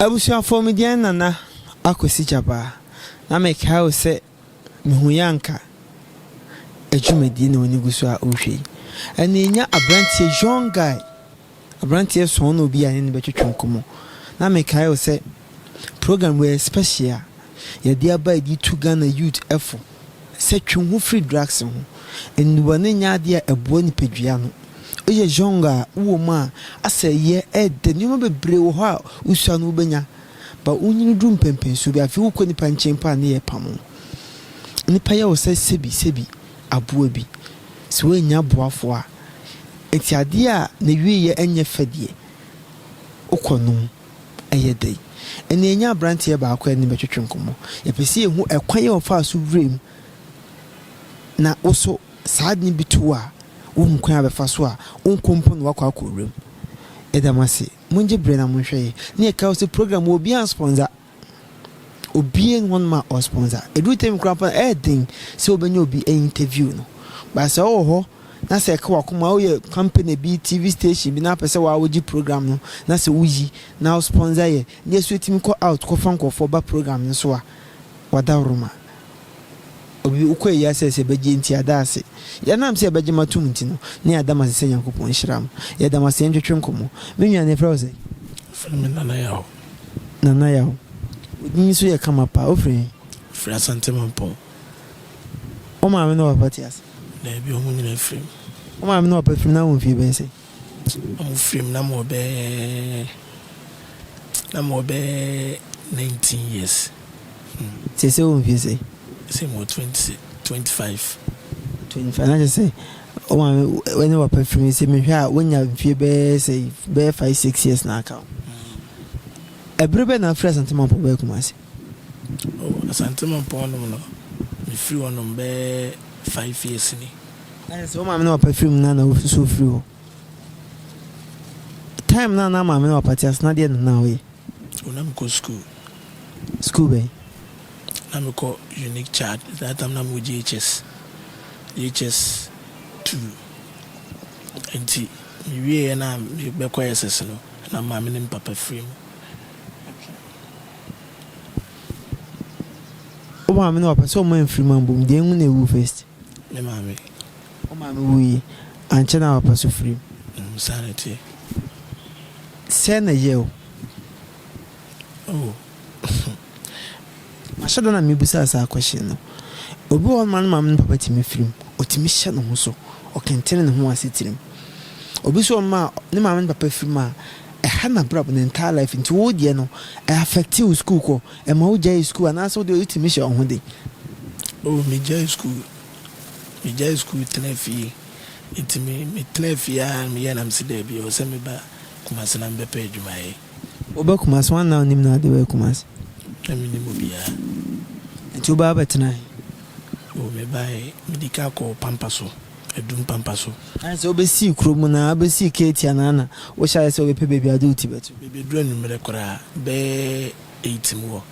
Abusia for me dia nana akosi jaba na make how say me hu yanka adwumadi na oni guso a ohwe ene nya abrantie young guy abrantie so no bi ane ne betwetwe nkomo na make how say program we special ya dia ba di to Ghana youth effort say twun free drugs ho eni wone nya dia ebo ni pedua no oye jonga wo ma aseye ede ni mo bebre wo ho a usua no benya ba unyini dum pempen so bi afi wo ko ni panchen pa na ye pamo ni pa ye wo sebi aboa bi so we nya boafo a etiade a na wiye enye fadie okono eye dei ene nya brantie ba akwa ni betwetwe nkomo ye pese ehu ekwan ye ofa so vrem na oso saadni bituwa nkwan abefa so a onkompo no wakwa akorem edamase munje brena munhwe ne e ka program obi an sponsor obi en one ma or sponsor edu tem krapa edin se obenye obi interview no ba se ho na se ka wakoma o ye company bi TV station bi na pese wa woji program no na se wuyi na sponsor ye ne so timi ko out ko fan ko for ba program no so a wadaruma obi ukwe ya se beje nti adase ya nam se beje matum nti no ne adama se yankopon hyiram ya adama se ntwetwe nkomo menwa ne frose nana yawo ni so ye kama pa ofre free asante mampo o ma me no apatias na bi o mu nyina free o ma me no apafim na won fi ben se o free na mo be 19 years se won fi se say more 25 na just say o ma when you perfume say me hwa wonya mfie be say be 5-6 years na aka ebrebe na fresh antema po be kuma say oh asantema po no no me free one be 5 years ni na say o ma me no perfume na so free o time na ma me no parties na dey na we una me go school be I'm called unique child. That time I'm with GHS 2. And we are now be quiet SS no. And I'm mammy and papa frame. Oh, mammy, no, so my free man boom. They only who first. Me mammy. Oh, mammy, we and channel our pass free. Sanity. Send a yell. Oh. Ashada na mibusa asa question no obi won man mam papa timi film otimi hye no so o kentene ne ho asetirim obi so ma ne mam papa film a e ha na brab ne entire life into wo die no e affect you school ko e ma wo jai school ana so de otimi hye ho de oh me jai school tenefi itimi me tenefi a me ya na msi de bi o se me ba kumase na mbe pa adwuma e oba kumase wan na onim na de we kumase minimum bia nti oba betena o me bai medical ko pampaso edum pampaso anse obesi kromu na obesi ketia na wo sha se obepe baby adu ti betu baby dru numere kora be 8 mo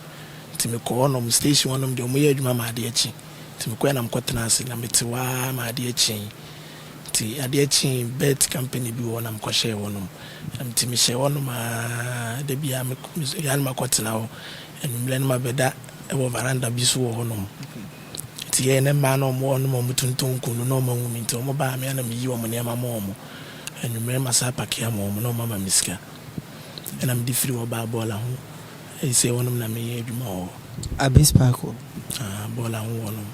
ti me ko onom station onom de omo ye adwuma ma ade achi ti me ko na mkotena ase na metewa ma ade achi ti ade achi bet company bi wona mkɔhye wonom ti me hye wonom a de bia me yan makotena wo enumle na beda e wo varanda bi so wo honom ti ye ne ma no mo no mo tuntun kunu no mo ngumi nti mo ba me na me yi wo mo ne ma mo mo enumle ma sa pakia mo no mama miska ena me di free wo ba bola ho e se wonom na me ye adwuma ho abis parko bola ho wonom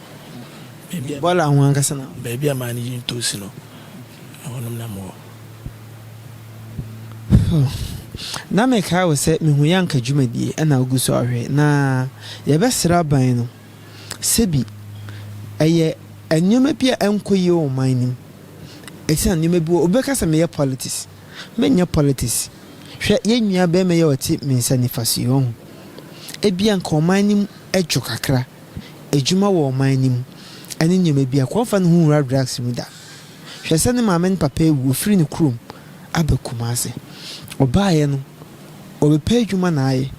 baby bola ho ankasa na baby ama ni yin tosi no wonom na mo na me ka wo se me hu yanka dwumadie na oguso ahwe na ye besra ban no sebi eye enyoma bia enkoye o manim esi enyoma bi obeka se me ye politics me nya politics hwe ye nwia be me ye oti me sanifasio ebia nka o manim edwo kakra edwuma wo manim ene nyoma bia kofa no hu drugs mu da hwe se ne mamen papa wu free ne krom abekumase obaye no obepe adwuma na aye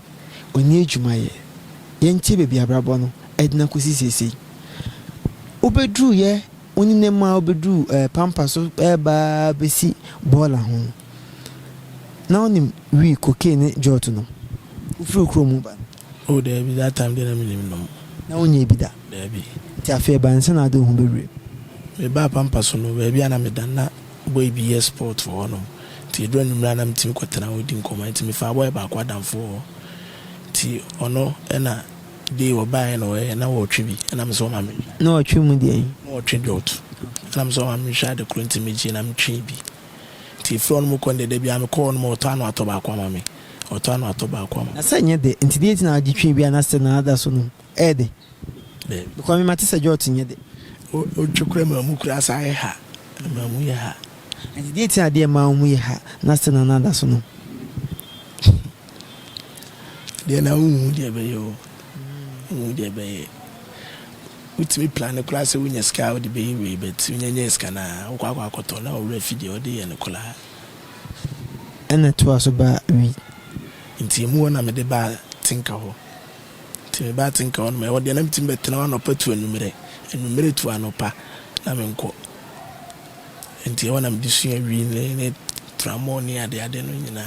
oni adwuma ye yenti bebi abrabo no edina kosi sesi obedru ye oni ne ma obedru pampa so ba besi bola ho na oni wi cocaine jot no ufiri krom ba oh there be that time then I mean no na onye bi da there be ti afi ba nsa na do hu bebre me ba pampa so no ba bia na me dan na boy bi sport for no ti edro numra na mtimi kwatena odi nkoma ntimi fa boy ba akwadamfo ti ono na dey obai no na wo twi bi na me so ma me na wo twi mu dey na wo twi dot na me so ma me sha de kurenti meji na me twi bi ti fro no mo konde de bia me ko no mo to anu atoba akwa ma me oto anu atoba akwa ma na sanye de ntidi na agi twi bia na se na ada so no de because me matisa jot nye de o twukura ma mu kura sa ha ma mu ya ha ntidi ti ade ma mu ya ha na se na ada so no de na hu de be yo hu de be utimi plan kura se wunya ska o de be we bet wunya nya ska na akwa akoto na o refidi o de ye ne kula ena to aso ba wi nti mu na me de ba tinka ho ti me ba tinka on me o de na mtim betena no patu anumere tu anopa na me nko nti wona me disua wi ne tramoni ade no nyina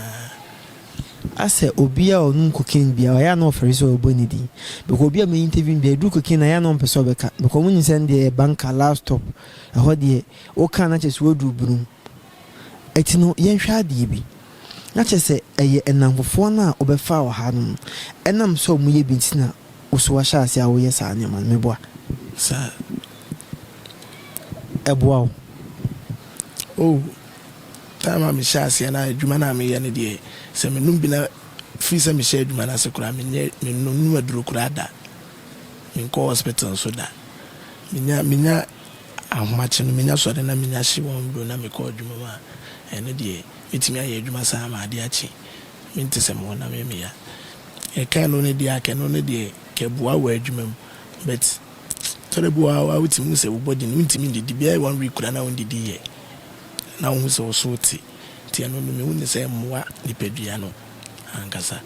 ase obi a onu kokin bia o ya no ofere so oboni di because obi a me interview bia du kokin na ya no mpeso beka because mun send the banker laptop ho de o kan na chese wodu brum etino yen hwa de bi na chese eye enamfofo na obefa o ha no enam so mu ye bintina uso wa sha ase a wo ye sa anyama me boa sa eboa oh tama me sha ase na adwuma na me ye ne de se me num bi na free se me sha adwuma na se kura me num aduro kura da me ko hospital so da minya ahomache no minya so de na minya hye won do na me ko adwuma ma ene de etimi aye adwuma sa ma ade achi me nte se mo na me ya e kan no ne de ake no ne de ke bua wa adwuma mu but tore bua wa utimi se wo body no ntimi ndidi bia 1 week kura na won didi ye na wo se wo so ti eno no me woni se moa nipadua no ankasa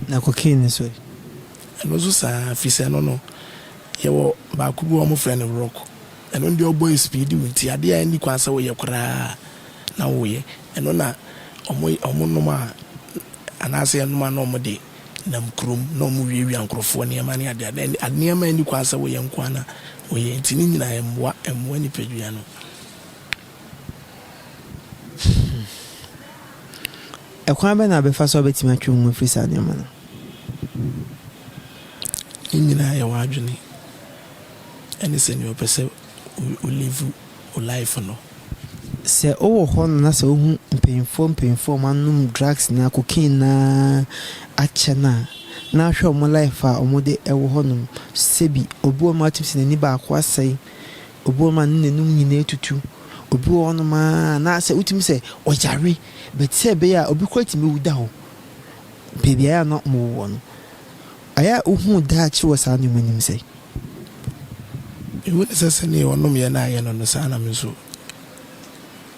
na kokin so eno so sa fise no ye wo ba ku bi wo mo friend rock eno ndi oboy speed wonti ade a ni kwansa wo ye kura na wo ye eno na omo no ma anase eno ma no mo de nam krom no mo wiwi ankrofo ne ma ne ade ade ma ni kwansa wo ye nkwana wo ye ntini nyina emwa nipadua no ekwan be na be fa so betima atwu mu free sa ne ma no nyina ya wadwene ene se ni opese o live o life no se o ho na se ohu mpemfo manum drugs na cocaine na achana na hwe mo life a omo de ewo honum sebi obuo ma tips na ni ba akwa sai obuo ma nnenum nyina etutu obuo ono ma na se utimi se ojare but se be ya obi kwati me wuda ho baby ya no mo won aya ohu da chi wasa ni manim se e woni se ne onom ye na ye no sa na me so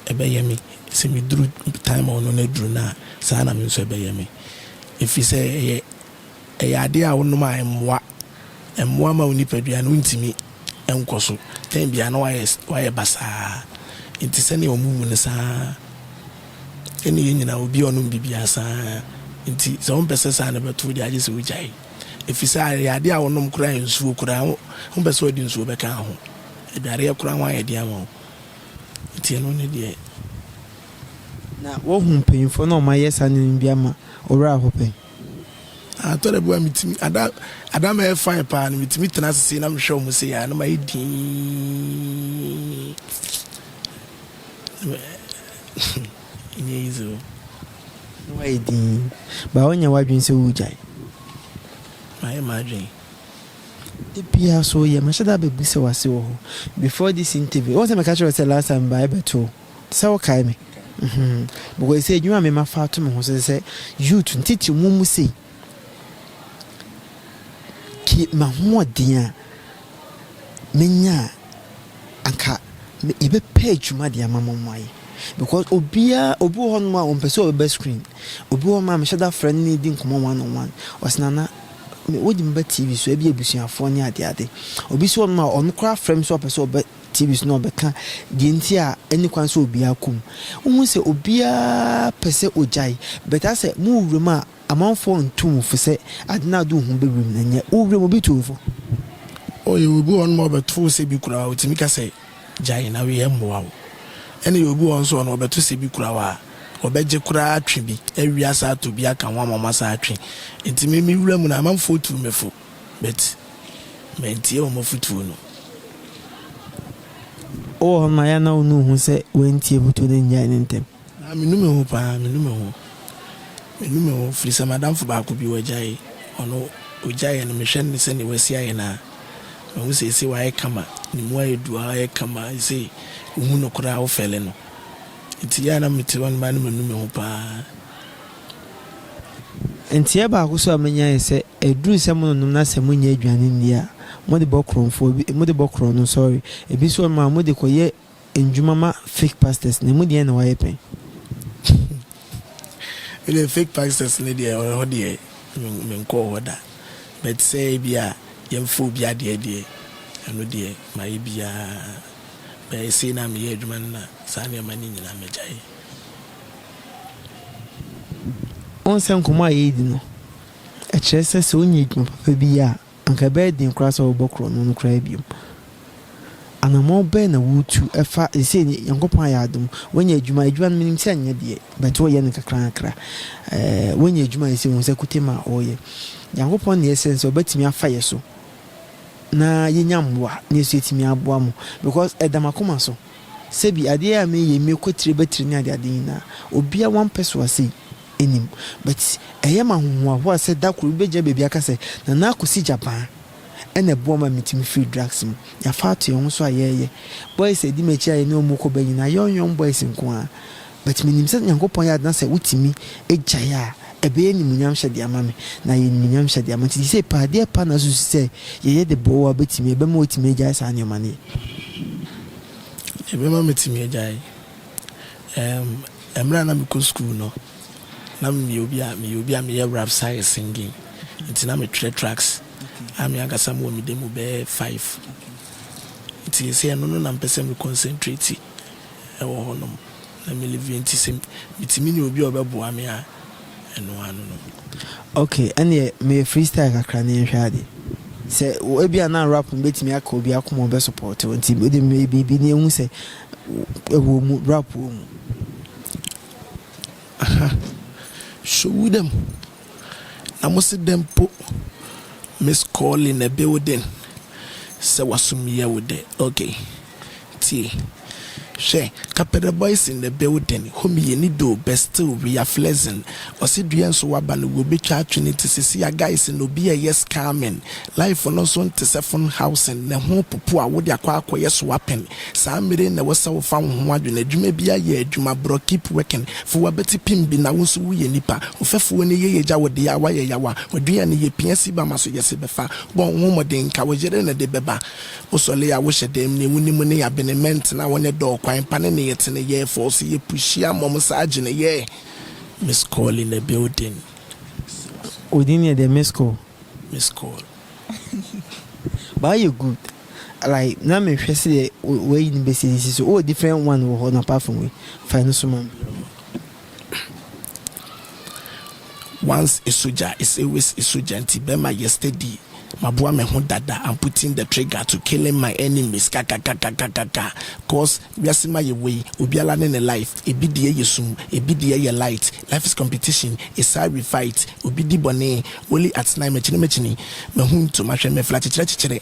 ebe yemi se mi dru time ono na dru na sa na me so ebe yemi ifi se e ade a onom a emwa ma oni padua no ntimi enkoso ten bia na wa basa nti se ne omu ne sa eni yenyina obi onom bibia sa nti se on pese sa na beto di age se wujai efisa ya ade a onom kura nsuo kura on pese odi nsuo beka ho edare ya kura wan ya dia ma nti eno ne de na wo hu mpemfo na o ma yesa ne bia ma ora hope atore bua mitimi ada ma fine pa na mitimi tena sese na mhwe o mu se ya na ma edi nye izo no edi ba onya wadwin se wujai my imagine the pia so ye ma shada be bise wase wo before this interview what am I catch you last time by beto so kai me because say you me ma fa to me ho say youth ntiti mu say ki ma ho dia menya anka ebe page ma dia mama mai because obi ho no ma on person obi screen obi ho ma me shada friend ni di nkomo 1-on-1 wasnana me wodi mba TV so ebi ebusuafo ni ade obi so ma on kra frame so person obi TV so no beka di nti a eni kwan so obi akum ohun se obi a pese ojai but ase mu wuruma amanfo ntum fo sɛ ade na do hu bebrim na nya wo wure mo bitu fo o ye obi on mo beto se bi kura o timi ka sɛ gyae na we mmoa wo ɛne ye obi on so no beto se bi kura wa obegye kura atwe bi awia sa to bi aka ho amama sa atwe ntimi mi wura mu na amanfo tu mefo bet mentie o mo futu no o ma ya na unu hu sɛ wentie butu ne nya ne ntem na menu me ho pa menu me ho firi sɛ madam fo ba ko bi wagyae ono ogyae no mehwɛ ne sɛ ne wasi aye na wo sɛ sɛ wae kama ne mu aye dua aye kama sɛ hu no kura wo fele no nti ya na mete wan ma no menu me ho pa nti ya ba ko so amanya sɛ eduru sɛ mo no na sɛ mo nya aduane ni a mo de bokronfo bi mo de bokron no sorry ebi so ma mo de koye enjuma ma fake pastors ne mo de na waye pen ele fake pastors ne de o de men ko hoda but say bia yemfo bia de eno de mai bia be say na me adwuma na sa ne ma ni nyina megyae on sen komo ayedi no a kyerɛ sɛ sɛ onye adwuma papa bi a anka bɛɛ din kora sɛ wobɔkorɔ no kora biom anamɔ bɛɛ na wotu ɛfa ɛsɛ ni yankopɔn ayɛ adom wonya adwuma no menim sɛ anyɛ deɛ but woyɛ no kakra wonya adwuma ɛsɛ hu sɛ kutema a ɔyɛ yankopɔn ne ɛsɛ sɛ ɔbɛtumi afa yɛ so na yɛnya mmoa na ɛsɛ ɛtumi aboa mo because ɛdamakoma so sɛbi adeɛ a meyɛ mekɔtire bɛtire ne ade nyinaa obia wampɛ so asɛi enim but ɛyɛ ma hohoaho a sɛ da koro bɛgya baabi aka sɛ na na akɔsi Japan ɛna ɛboa ma metimi free drugs mu yafa ato yɛn ho so a yɛyɛ boys edi m'akyi a yɛne ɔmo kɔ ba nyinaa yɔn boys nko a but menim sɛ nyankopɔn yɛ adena sɛ wotimi egyae a ɛbɛyɛ nimunyam hyɛ de ama me na yɛ nimunyam hyɛ de ama nti sɛ paadeɛ pa na so sɛ yɛyɛ de bɔɔ a bɛtimi ɛbɛma wotimi egyae saa nneɛma ne ɛbɛma metimi egyae ɛmra na mekɔ school no na me obi a me rap science singing nti na me three tracks ami agasa mo mi demo be 5 nti se no na mpese me concentrate e wo honom na me live nti se bitimi ni obi obebo ami a eno anu no okay ene me freestyle kakra na nhwade se o ebi na rap betimi aka obi akoma be support nti de me bibi ne hu se ewo mu rap wo mu show them na mo se dem po miss call in the building so wasumia with the okay t she kapere boys in the building whom you need do best still we are flexing or see duan so waba no go be trinity see ya guys no be a yes coming life no so to seven house and the ho popo a wo de akwa yes wapen sa mere na wo se wo fa ho adwena adwuma bia ye adwuma bro keep working for wa beti pim bi na wo so wo ye nipa wo fefo ne ye gya wo de ya wa ye yawa odua ne ye pia si ba maso yes befa bon ho moden ka wo jere na de beba wo so le ya wo hyedem ne wuni mu ne ya benement na wo ne do kwan pane ne yet ne ye force ye pushia mom sa agene ye miss call in the building odin the miss call but you good like na me hwese the way in basic so all different one wo hold apart from we find so man once a soldier is always a soldier anti bema yesterday Mabua me ho dada, I'm putting the trigger to killing my enemies. Cause we are seeing my way. Obiala ne life. Ebidie yesum. Ebidie ye light. Life is competition. It's how we fight. Obidi bone. Only at night mechini. Me hun to my me flat chichere.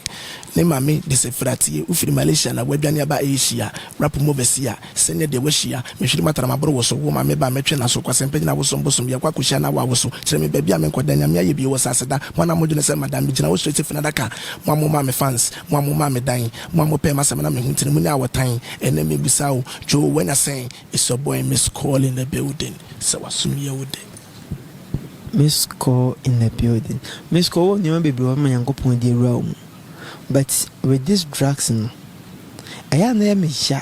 Ne mame de se frati. Ufiri Malaysia na webiani aba Asia. Rapu mo besia. Senya de weshia. Me shiri matara mabro woso. Woma me ba metre na so kwa sempe na woso mboso. Ya kwa kushia na wa woso. Chere me bebi ame kwa danya miya yebi wosa seda. Mwana mojo ne se madam bijina straight for nadaka mwa me fans mwa me dying mwa pe masama na me huntini mu ni awotan ene me bisao Joe when I saying it's your boy Miss Call in the building so wasumye wode Miss Call in the building Miss Call ni ma baby wa Nyankopon di realm but with this drugs no aya na me sha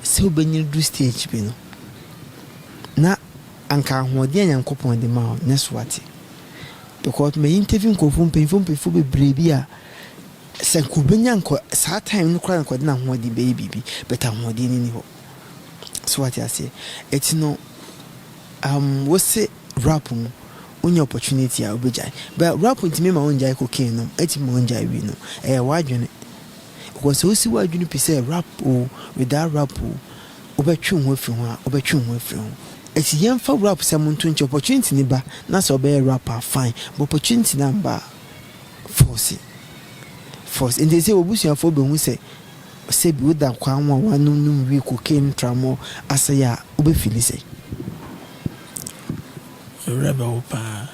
se obenyi do stage bi no na anka ahode Nyankopon di ma na swati because me interview nkofo mpemfo bebrebe a se kubenya nko saa time no kra nko de na ho de baby but ahode ni ho so what I say it's no we say rap mu only opportunity a obejai but rap ntimi ma onjai cocaine no eti ma onjai wi no wadwene because o si wadwene pese rap o without rap o obetwe ho afiri ho a obetwe ho afiri ho eti yemfa rap se mo nto nche opportunity ni ba na so be rapper fine but opportunity number force and they say obusuafo be hu se bi woda kwa anwa wanum wi cocaine tramo asaya obefili say rebel pa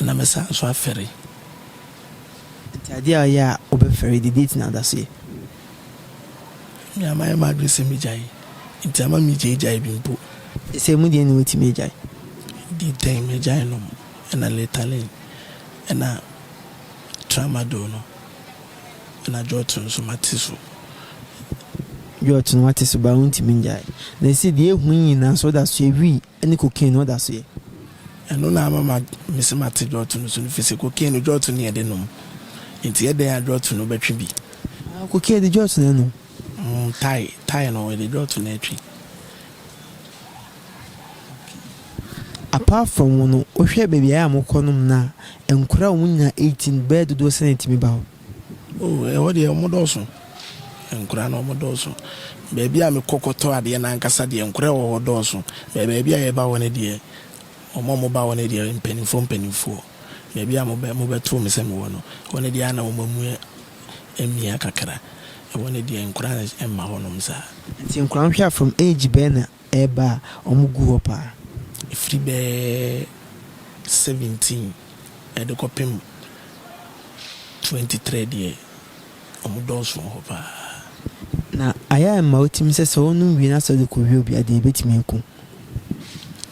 na mesa so afere ade ya obefere the date na that say me amaya magrese mi jai ntama mi jai bimpo say mu de ni weti mi jai di time mi jai no na letalen na tramadol no na jotun so matiso jotun matiso ba unti mi jai na say de ehun yin so that so wi any cocaine no that say eno na mama misi mate jotun so fise cocaine jotun ne de no nti e de jotun no betwe bi cocaine de jotun no tai no de jotun na twi apart from no ohwe baby ya amokonom na enkura wonya 18 bed do senate mi ba e wode omodoso enkura na omodoso baby a me kokoto ade na nkasa de enkura wo hodoso baby a ye ba wona de omo ba wona de mpenifo baby a mo beto me se me wono wona de ana omamu emia kakra wona de enkura na emma honom sa nti enkura hwa from age ben eba omugu ho pa free be 17 and the copim 23 there omudoso ho pa na aya ma otim se so onu wi na so de ko wi obi ade betimi enku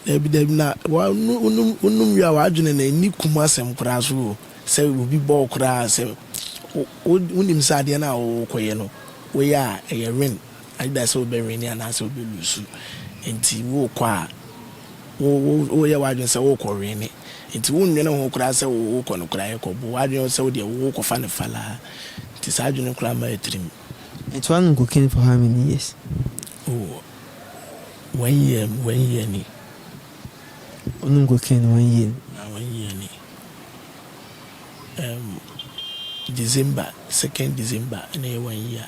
ebi na wa unum wi a wa adwene na ni kuma asem kura so se obi bo kura se unim sa de na wo koye no we ya e ren aida se obi ren ya na se obi lusu enti wo kwa wo ya wa adwene se wo ko ren nti wo nwene ho kura se wo ko no kura ye ko bo wa adwene se wo de wo ko fa ne fala nti sa adwene kura ma etrim. It wasn't cooking for how many years? Oh, 1 year ni. Only cooking 1 year. 1 year ni. December 2nd December na 1 year.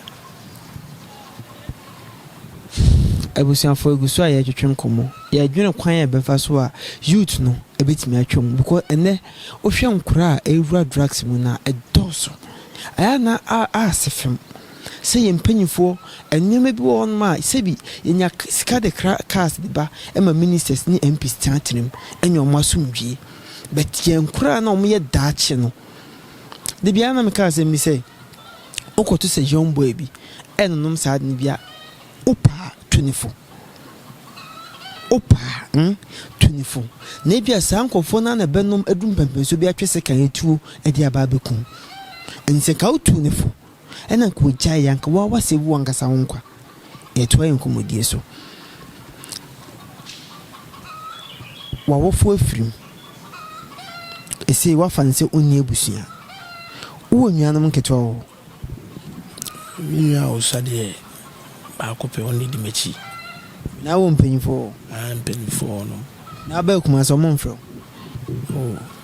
Abusianfo egusu aye twetwe nkomo. Ya adwene kwan ya befa so a youth no ebetimi atwom because ene ohwe nkura ewura drugs mu na edoso. Aya na asefem. Say empanyfo enema bi won ma say bi yenya sika de cars de ba e ma ministers ni MPs tantrem enyo masumdwie but yen kura na omo ye daache no de bia na me ka say mi say okoto say young boy bi ennom sad ni bia opa 24 na bia sankofo na benom adum pempenso bi atwese kan etuo e dia ba bekum ense ka 24 ena ko jai yanka wa se bu angasa wonkwa eto ayi nkomodie so wa wofo afirim ese wa fanse onni ebusua wo nyanam nketo wo mi ya osade ba ko pe onni di mechi na wo mpanyifo no na ba kuma so monfro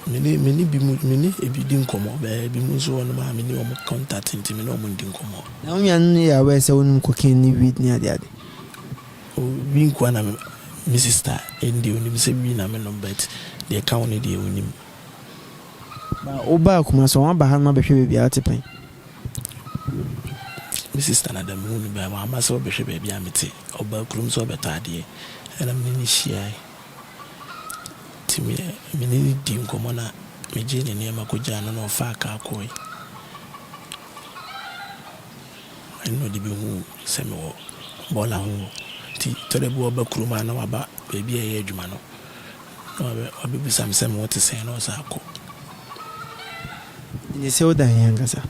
mini ebidi nkomo ba bi mu so no ma mini o mo contact ntimi no mo ndi nkomo na unya no ya we se wonum kokin ni weed ni ade o bi nkwa na mi sister endi oni mi se bi na me number the account ni de onim ba o ba kuma so wan ba ha ma behwe bia atepan mi sister na da mu ni ba ma so behwe bia amete o ba kurum so beta ade ena mini shia mini di nkomo na meje ne ne makoja no fa ka akoi eno de bi hu se me wo bola hu ti to de bo ba kuruma na waba bebi e adwuma no obi bi sam se me wo te se no sa ko ni se oda yanga sa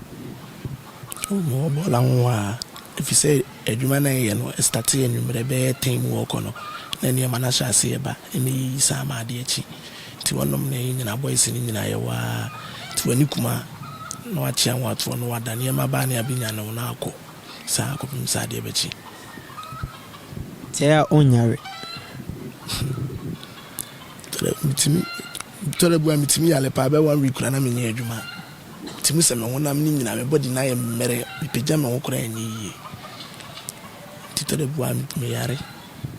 mo bola hu a if you say adwuma na ye no start ye nwumre be time wo ko no na ne ma na sha se ba eni sa ma de achi ti wonom na nyina boys ni nyina ye wa ti wani kuma na wa chia wa to no wada ne ma ba na abinya no na akọ sa akọ pim sa de bechi te ya onyare Tolebu a mitimi yale pa be 1 week na me nya adwuma timi se me wonam ni nyina me body na ye mmere me pagya me wo kora ani yi Tolebu a mitimi yare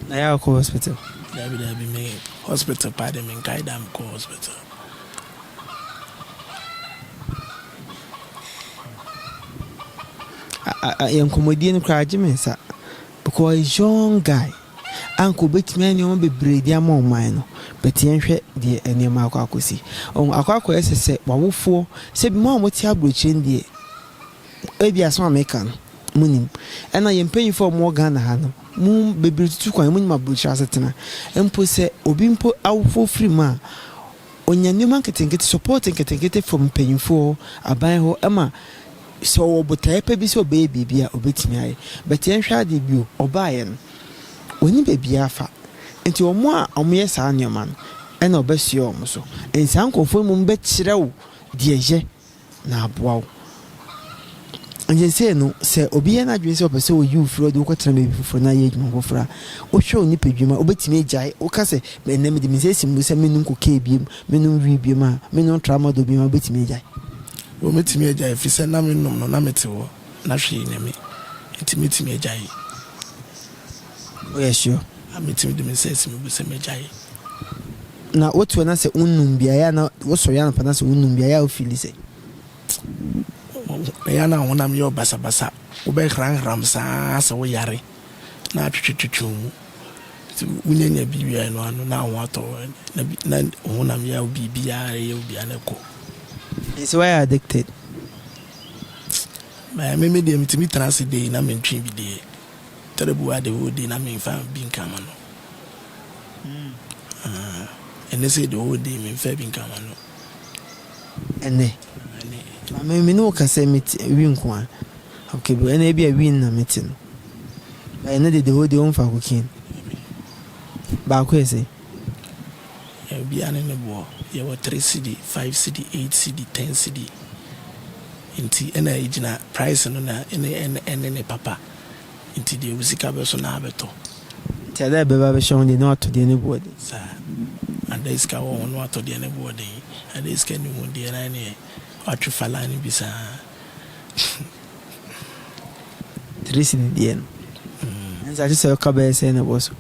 na ya ko hospital da bi me hospital pa de me kai dam ko hospital yan komodi no kra agyemensa because young guy anko betimi ani be bredi amon no beti enhwe de enema akwakosi akwakọ esese wawofo se bi mo ti abrochi ndie ebi aso America no munim ena yempanyifo mo Ghana ha no mu bebre tutu kwan munim abrochi asetena empo se obi mpo awofo free ma onyanema nketenkete support nketenkete from panyifo aban ho ema so obotaye pe bi so be bibia obetimi aye beti enhwe ade bio obaye no oni bebia afa nti omo a omoye saa nyoma no ena obesue omo so ensan kofo mu be kirew de ye na aboawo anje se no se obi ye na adwen se opese o you fro de ukotena me bifo na ye dwuma gofra o hwe oni pedwuma obetimi agyae o ka se me nem de me se simu se menum ko ka biem menum wi biem a menum trauma do biem obetimi agyae o metimi agyae fi se na menum no na metewo na hwe ne me metimi agyae o yes sure amitimi de me se simu bu se megyae na otu na se unnum bia ya na wo so ya na pana se unnum bia ya o feel se ya na wonam yo basa wo be hran sa wo yare na twetwetwu wunyanya bibia no ano na wo ato na wonam ya bibia ya bibia na ko is why addicted me de mitimi trans de na mentwi bi de Tolebu ade wo de na me fa bi nkama no ene se de wo de me fa bi nkama no ene me no ka se meti wi nko a okay bo ene bia wi na meti no ba ene de wo de on fa ko kin ba ko ese bi ane ne bo ye wo 3 cd 5 cd 8 cd 10 cd inti ena ejina price no na ene ne papa inti de usika be so na abeto ti da be ba be shon de no ato de ne bo de sa and there is ka wo no ato de ne bo de and there is ka ni mo de na ne atu fala ni bisa 3 cd de no nza ti se ka be se ne bo so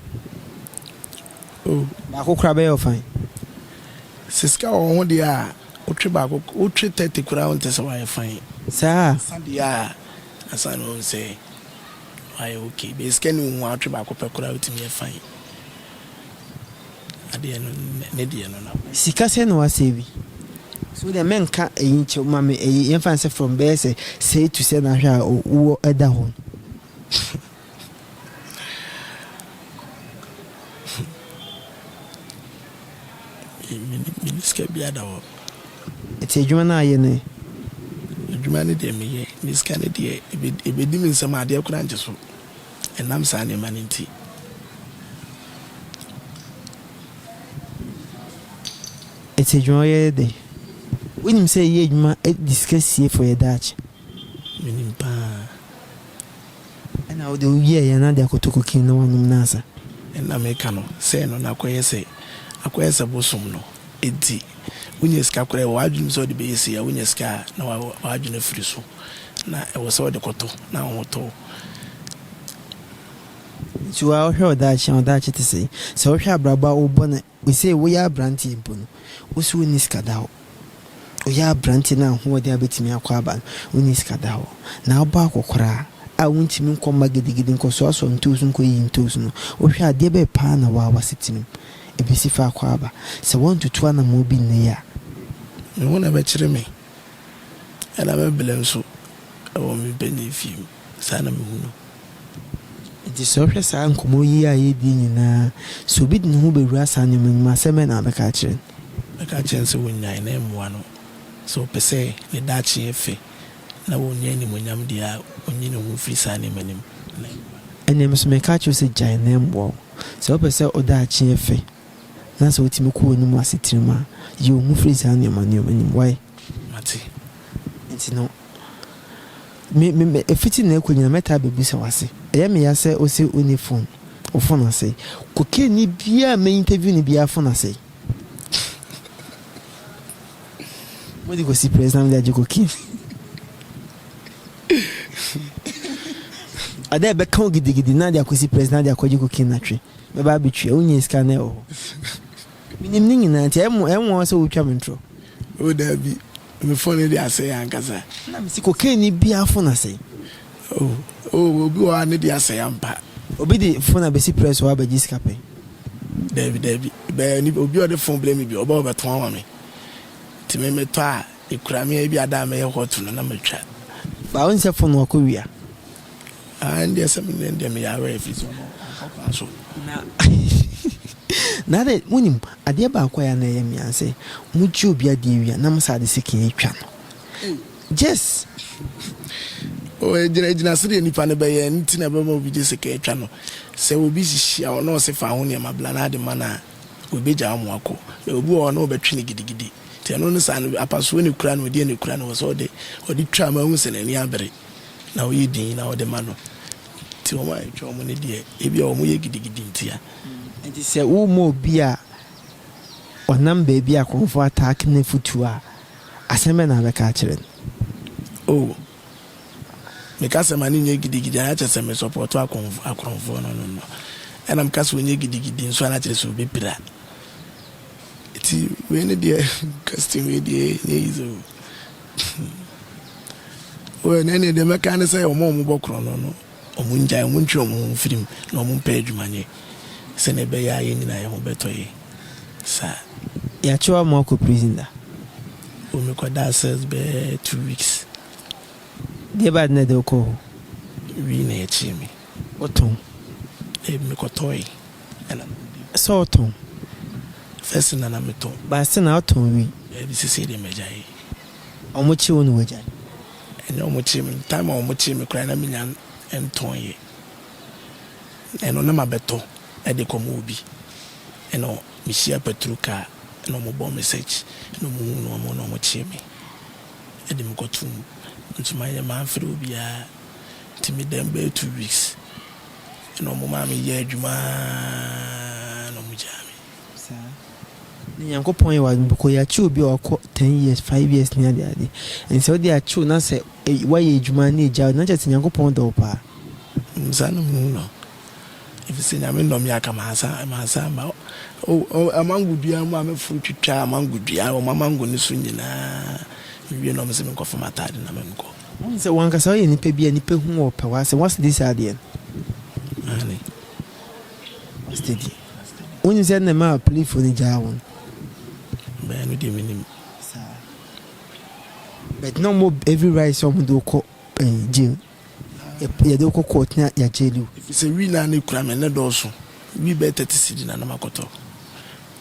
oh ba ko kra be yo fine siska wo de a utwe ba ko utwe 30 kura on tese wa fine sa ya asano say why okay be scan you want to back up kura utimi fine ade no ne de no na sika se no asebi so the men ka eyinche mame yen fan se from be say to say na hwa wo eda ho miniska biada wo eti adwuma na aye ne adwuma ne de meye miniska ne de ebedi mi nsama ade kura nje so enam sa ne maninti eti adwuma ye de winim say ye adwuma discuss ye for your dach minim pa na o de ye ya na de akotoko kin na wanum nasa enam e ka no say no na akoyese bosom no edi unye ska kure wadwum so de be yesi ya unye ska na wadwum afiri so na e wo so de koto na woto tuwa o hwe odachi te sei se o hwe abraba o bona we say we ya branti mpo no wo so ni ska dawo o ya branti na ho de abetimi akwa aba uni ska dawo na oba akokora a wuntimi nkomma gidigidi nkoso aso ntusu nkoyi ntusu no o hwe ade be pa na wa wasetinim ebisi fa akwa aba se want to twa na mo bi ne ya me wona be kire me ela be belenso e wo mi benefit sana me hunu di so hwe sa nkomo yi a ye di nyina so bi ne ho bewura sa ne mu aseme na be ka kire se wonya na emwa no so pese ne dachi efe na wonya ni monyam dia onyi ne ho firi sa ne manim ene me so me ka kire se gyan na emwo so pese o dachi efe na so otimi ko ni mu asetirima ye o mu firi sa ne manim why mati nti no me efiti na ekonya meta bebusa wase eye me ya se o se uniform o phone ase koke ni bia me interview ni bia phone ase What do you go see president that you go kill? Are there back home giddy now they see president that you go kill natry? My baby tree, only scanner. Meaning in that I'm also with your intro. Oh, there be before they say, Ankaza. I'm sick, okay, be a phone, I say. Oh, we are need to say, Ampa. Obi the phone a besi press or abeji scape. David, be ni obi o the phone blame me oba oba to am me. Ti me to a ikura me bi ada me hot no na matwa. Ba won se phone wako wia. And there's some in them ya we fi so. Na de wonim ade ba akwa ya na ye mi anse muchi obi ade wia na msa de sikin atwa no. Yes. Oh, ejina sire nipa ne be ye nti na be ma obi de sika atwa no. Se obi hihia o no se fa ho ne mabla na de mana obi ja amu akọ. Obi o no be twi ne gidigidi. Ti no no sa no apaso ne kura no de ne kura no so de odi twa ma hu se na ni abere. Na o yi din na o de ma no. Ti o ma twa mo ne de e bi o mo ye gidigidi ntia. Enti se wo mo obi a onam ba bi akonfo attack ne futu a aseme na be ka kire. Oh. Because I'm any gidigidi, I just am a support to a conform. No. And I'm cast when you gidigidi, so I just will be pira. It's when the custom with the well, any of the mechanics say, or more bokron, no, or munja, and won't you film, no moon page money. Send a bay in I am better. Sir, Yacho Moko prisoner. Umikoda says be 2 weeks. Dear bad nedo ko. We near chimney. Otom. A mikotoy. And So tom. First in an ameto. Bastin out on we. This is the Majai. Omochi on wajan. And no muchim, time or muchim, crying a million and toy. And on my beto, at the comobi. And no, Monsieur Petruca, no more bomb message, no moon, no more, no muchimi. And the Mukotum. Nti my man through bia to me them be 2 weeks no mo ma me ye adwuma no mo jami sa ni yankopon ye wa biko ya chi obi okọ 10 years 5 years ni ade and so they are true na say why ye adwuma na eja na just yankopon do pa msana mu no if say na me no me aka ma sa ma o amangu dua mo am furu twitwa amangu dua o mamangu ni so nyina we no mse me ko for matade na me ko won se wan ka so ye ni pe bia ni pe hu o pe wa se what's this idea ani steady won se na ma play for ni ja won be no de minim sa but no more every right some do ko jail ya do ko court na ya jail if say we na ni kura me ne do so we be 30 cedi na makoto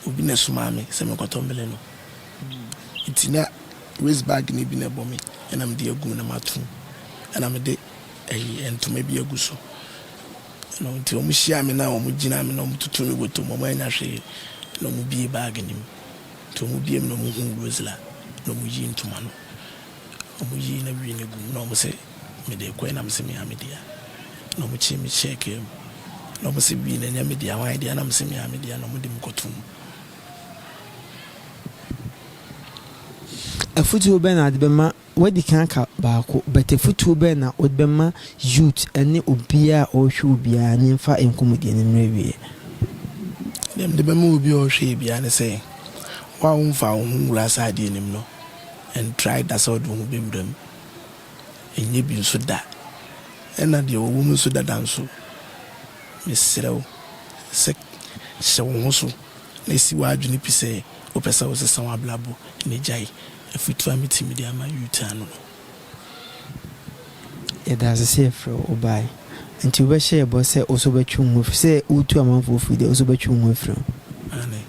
obi na suma me se me koto mbele no itina waste bag ni bi na bomi and I'm the agu na matu and I'm de and to maybe agu so no until mu shia me na o mu gina me no mu tutu me boto mo ma nya hwe no mu bi bag ni to mu bi me no mu hu wezla no mu yi ntuma no o mu yi na wi na gu no mu se me de ko na me se me amedia no mu chi me check no mu se bi na nya media wan dia na me se me amedia no mu de mu kotum a futu be na de ma wadi kan ka baako but a futu be na odbe ma youth ene obia o hwe obia ne mfa enkomodie ne nrewie dem de be ma obi o hwe bia ne say wa unfa unwura sade nim no and try that sort of bimdem enye bi nso da ena de wo mu nso da danso mesrew se se wo so na si wa adwene pise o pesa wo se san ablabo ne jai afitu amiti media ma yutano e da se fro obai nti we share bo se oso betwu ho se utu amanfo fide oso betwu ho fro ane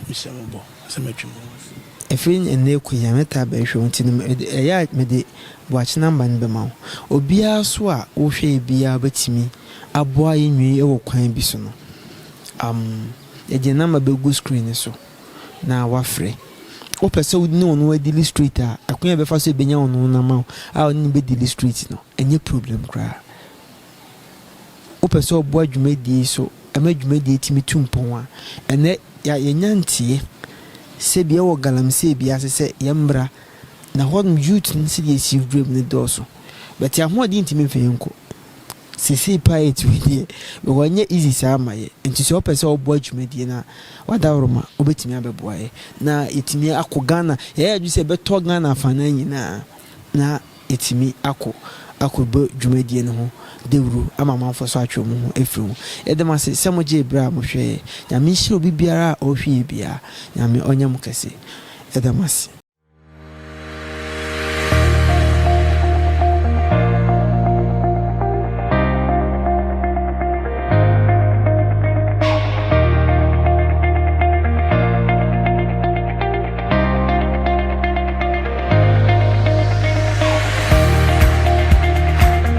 mi se mo bo se metwu mo efin ene ku ya meta ba hwe nti no ya me de watch number ne be ma obia so a wo hwe bia batimi aboa yenwi e wo kwan bi so no e je number be go screen so na wafre o pese wo ni onu edili street a akun be fa so benya onu na ma a oni be dili street no enye problem kra o pese obo adwumadi so amadwumadi timi tumpon a ene ya yenyantie se bia wo galamse bia se yembra na hɔnom youth no si deɛ si wura mu ne dɔɔso but ahoɔden ntimi mfa yɛnko sisi pa etu die because nye easy saa ma ye nti so pese obo adwumadie na wadaworoma obetimi abeboa ye na etimi akọ Ghana ye adu se beto Ghana fa na nyina na etimi akọ bo dwumadie no ho dewuru ama manfo so atwe mu ho efiri e dem ase se mo je bra mo hwe ya me hye obi biara o hwe bia ya me onya mo kase e dem ase